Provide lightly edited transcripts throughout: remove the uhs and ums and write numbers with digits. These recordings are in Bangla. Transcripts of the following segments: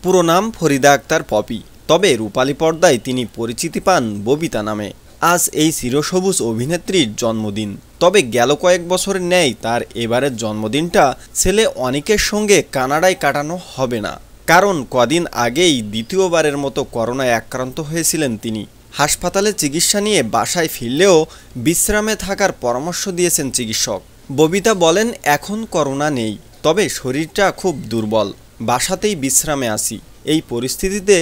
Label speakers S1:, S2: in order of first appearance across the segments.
S1: পুরো নাম ফরিদা আক্তার পপি, তবে রূপালী পর্দায় তিনি পরিচিতি পান ববিতা নামে। আজ এই চিরসবুজ অভিনেত্রীর জন্মদিন, তবে গেল কয়েক বছরের ন্যায় তার এবারের জন্মদিনটা ছেলে অনিকের সঙ্গে কানাডায় কাটানো হবে না। কারণ কদিন আগেই দ্বিতীয়বারের মতো করোনায় আক্রান্ত হয়েছিলেন তিনি। হাসপাতালে চিকিৎসা নিয়ে বাসায় ফিরলেও বিশ্রামে থাকার পরামর্শ দিয়েছেন চিকিৎসক। ববিতা বলেন, এখন করোনা নেই, তবে শরীরটা খুব দুর্বল, বাসাতেই বিশ্রামে আছি। এই পরিস্থিতিতে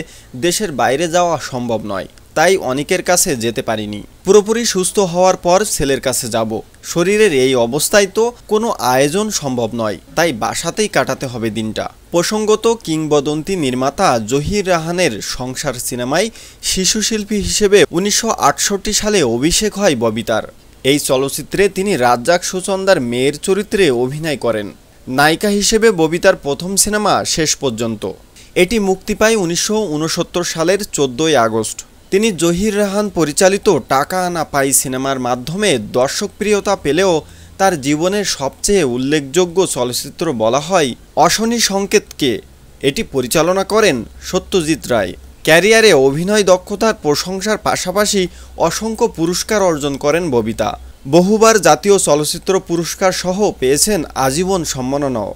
S1: দেশের বাইরে যাওয়া সম্ভব নয়, তাই অনেকের কাছে যেতে পারিনি। পুরোপুরি সুস্থ হওয়ার পর ছেলের কাছে যাব। শরীরের এই অবস্থায় তো কোনো আয়োজন সম্ভব নয়, তাই বাসাতেই কাটাতে হবে দিনটা। প্রসঙ্গত, কিংবদন্তি নির্মাতা জহির রাহানের সংসার সিনেমায় শিশুশিল্পী হিসেবে 1968 সালে অভিষেক হয় ববিতার। এই চলচ্চিত্রে তিনি রাজ্জাক সুচন্দার মেয়ের চরিত্রে অভিনয় করেন। নায়িকা হিসেবে ববিতার প্রথম সিনেমা শেষ পর্যন্ত। এটি মুক্তি পায় 1969 সালের 14 আগস্ট। তিনি জহির রাহান পরিচালিত টাকা আনা পাই সিনেমার মাধ্যমে দর্শকপ্রিয়তা পেলেও তার জীবনের সবচেয়ে উল্লেখযোগ্য চলচ্চিত্র বলা হয় অশনি সংকেতকে। এটি পরিচালনা করেন সত্যজিৎ রায়। ক্যারিয়ারে অভিনয় দক্ষতার প্রশংসার পাশাপাশি অসংখ্য পুরস্কার অর্জন করেন ববিতা। বহুবার জাতীয় চলচ্চিত্র পুরস্কার সহ পেয়েছেন আজীবন সম্মাননাও।